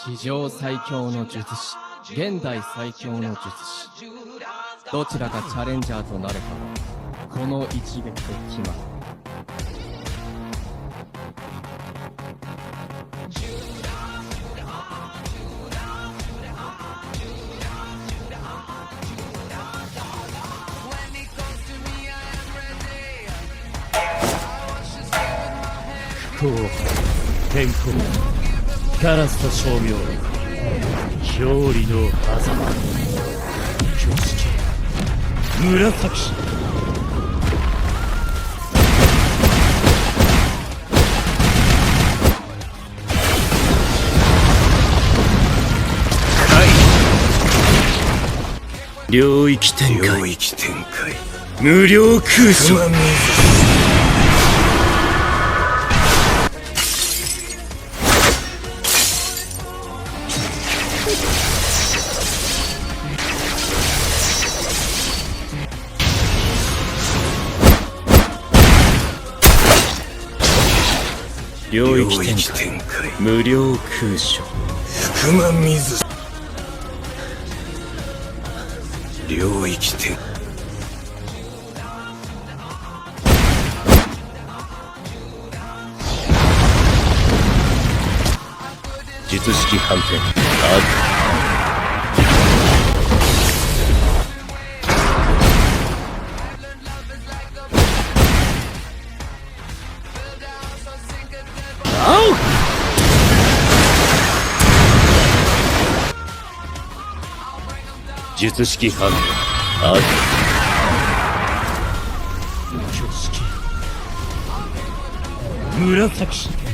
史上最強の術師、現代最強の術師。どちらがチャレンジャーとなるかは、この一撃で決まる。不幸、天候、ガラスと照明、表裏の狭間、挙式、紫。領域展開、無料空所。領域展開、無料空所。福間水領域展術式反転、アグ。術式反転、アグ。挙式、紫。